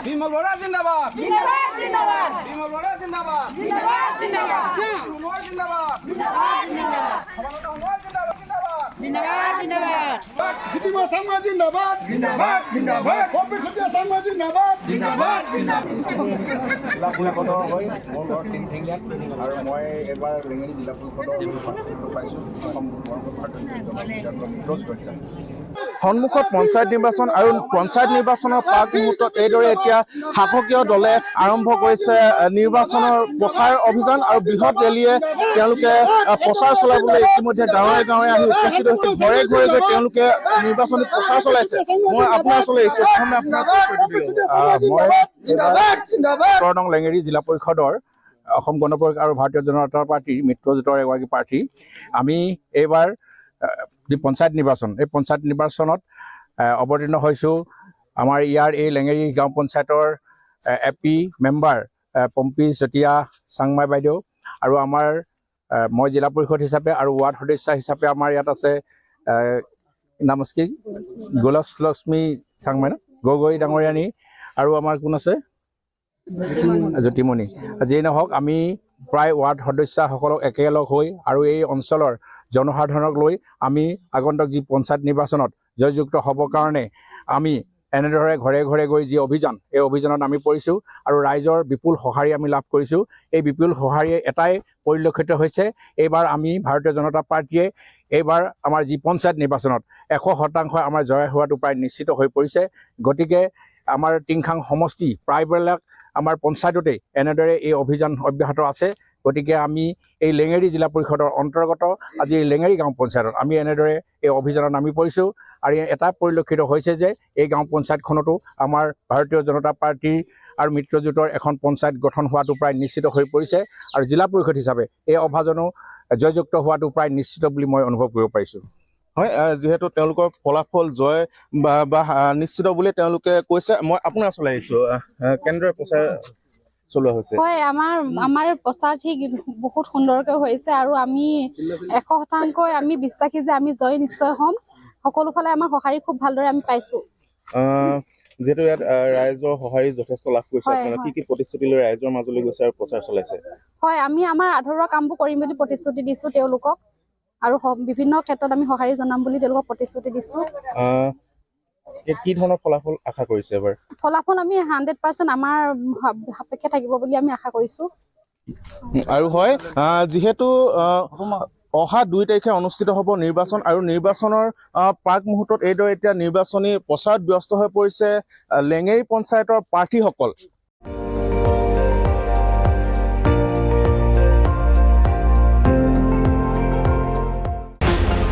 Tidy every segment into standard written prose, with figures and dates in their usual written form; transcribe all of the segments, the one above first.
বিমল বড়া জিন্দাবাদ বিমল বড়া জিন্দাবাদ Jitima Sangma Jindabad. Jindabad. Jindabad. Kopi Setia Sangma Jindabad. Jindabad. লাখলাখৰ হৈ মোৰ ঘৰ টিংঠিঙিয়াত আৰু মই এবাৰ লেঙেৰী জিলা পৰিষদৰ পাইছোঁ সন্মুখত পঞ্চায়ত নিৰ্বাচন আৰু পঞ্চায়ত নিৰ্বাচনৰ প্ৰাক মুহূৰ্তত এইদৰে এতিয়া শাসকীয় দলে আৰম্ভ কৰিছে নিৰ্বাচনৰ প্ৰচাৰ অভিযান আৰু বৃহৎ ৰেলীয়ে তেওঁলোকে প্ৰচাৰ চলাবলৈ ইতিমধ্যে গাঁৱে গাঁৱে আহি উপস্থিত হৈছে ঘৰে ঘৰে গৈ তেওঁলোকে নিৰ্বাচনী প্ৰচাৰ চলাইছে মই আপোনাৰ ওচৰলৈ আহিছোঁ প্ৰথমে আপোনাৰ উত্তৰ নং লেঙেৰী জিলা পৰিষদৰ অসম গণ পৰিষদ আৰু ভাৰতীয় জনতা পাৰ্টীৰ মিত্ৰজোঁটৰ এগৰাকী প্ৰাৰ্থী আমি এইবাৰ যি পঞ্চায়ত নিৰ্বাচন এই পঞ্চায়ত নিৰ্বাচনত অৱতীৰ্ণ হৈছোঁ আমাৰ ইয়াৰ এই লেঙেৰী গাঁও পঞ্চায়তৰ এপি মেম্বাৰ পম্পী চেতিয়া চাংমাই বাইদেউ আৰু আমাৰ মই জিলা পৰিষদ হিচাপে আৰু ৱাৰ্ড সদস্য হিচাপে আমাৰ ইয়াত আছে নামস্কি গোলকলক্ষ্মী চাংমাই গগৈ ডাঙৰীয়ানী আৰু আমাৰ কোন আছে জ্যোতিমণি যিয়ে নহওক আমি প্ৰায় ৱাৰ্ড সদস্যসকলক একেলগ হৈ আৰু এই অঞ্চলৰ জনসাধাৰণক লৈ আমি আগন্তুক যি পঞ্চায়ত নিৰ্বাচনত জয়যুক্ত হ'বৰ কাৰণে আমি এনেদৰে ঘৰে ঘৰে গৈ যি অভিযান এই অভিযানত আমি পৰিছোঁ আৰু ৰাইজৰ বিপুল সঁহাৰি আমি লাভ কৰিছোঁ এই বিপুল সঁহাৰিয়ে এটাই পৰিলক্ষিত হৈছে এইবাৰ আমি ভাৰতীয় জনতা পাৰ্টীয়ে এইবাৰ আমাৰ যি পঞ্চায়ত নিৰ্বাচনত 100% আমাৰ জয় হোৱাটো প্ৰায় নিশ্চিত হৈ পৰিছে গতিকে আমাৰ টিংখাং সমষ্টি প্ৰায়বিলাক আমাৰ পঞ্চায়ততে এনেদৰে এই অভিযান অব্যাহত আছে গতিকে আমি এই লেঙেৰী জিলা পৰিষদৰ অন্তৰ্গত আজি লেঙেৰী গাঁও পঞ্চায়তত আমি এনেদৰে এই অভিযানত নামি পৰিছোঁ আৰু এটা পৰিলক্ষিত হৈছে যে এই গাঁও পঞ্চায়তখনতো আমাৰ ভাৰতীয় জনতা পাৰ্টীৰ আৰু মিত্ৰজোঁটৰ এখন পঞ্চায়ত গঠন হোৱাটো প্ৰায় নিশ্চিত হৈ পৰিছে আৰু জিলা পৰিষদ হিচাপে এই অভিযানো জয়যুক্ত হোৱাটো প্ৰায় নিশ্চিত বুলি মই অনুভৱ কৰিব পাৰিছোঁ হয় যেহেতু তেওঁলোকৰ ফলাফল জয় বা নিশ্চিত বুলি তেওঁলোকে কৈছে মই আপোনাৰ ওচৰলৈ আহিছোঁ কেনেদৰে প্ৰচাৰ চলোৱা হৈছে হয় আমাৰ প্ৰচাৰ ঠিক বহুত সুন্দৰকৈ হৈছে আৰু আমি 100% আমি বিশ্বাসী যে আমি জয় নিশ্চয় হ'ম সকলো ফালে আমাৰ সঁহাৰি খুব ভালদৰে আমি পাইছোঁ যেহেতু ইয়াত ৰাইজৰ সঁহাৰি যথেষ্ট লাভ কৰিছে আপোনালোকে কি কি প্ৰতিশ্ৰুতি লৈ ৰাইজৰ মাজলৈ গৈছে আৰু প্ৰচাৰ চলাইছে হয় আমি আমাৰ আধৰুৱা কামবোৰ কৰিম বুলি প্ৰতিশ্ৰুতি দিছোঁ তেওঁলোকক আৰু বিভিন্ন ক্ষেত্ৰত আমি সঁহাৰি জনাম বুলি তেওঁলোকক প্ৰতিশ্ৰুতি দিছোঁ কি ধৰণৰ ফলাফল আশা কৰিছে এবাৰ ফলাফল আমি 100% আমাৰ সাপেক্ষে থাকিব বুলি আমি আশা কৰিছোঁ আৰু হয় যেহেতু অহা 2 তাৰিখে অনুষ্ঠিত হ'ব নিৰ্বাচন আৰু নিৰ্বাচনৰ প্ৰাক মুহূৰ্তত এইদৰে এতিয়া নিৰ্বাচনী প্ৰচাৰত ব্যস্ত হৈ পৰিছে লেঙেৰী পঞ্চায়তৰ প্ৰাৰ্থীসকল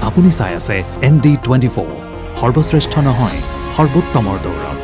আপুনি চাই আছে ND24 সৰ্বশ্ৰেষ্ঠ নহয় সৰ্বোত্তমৰ দৌৰত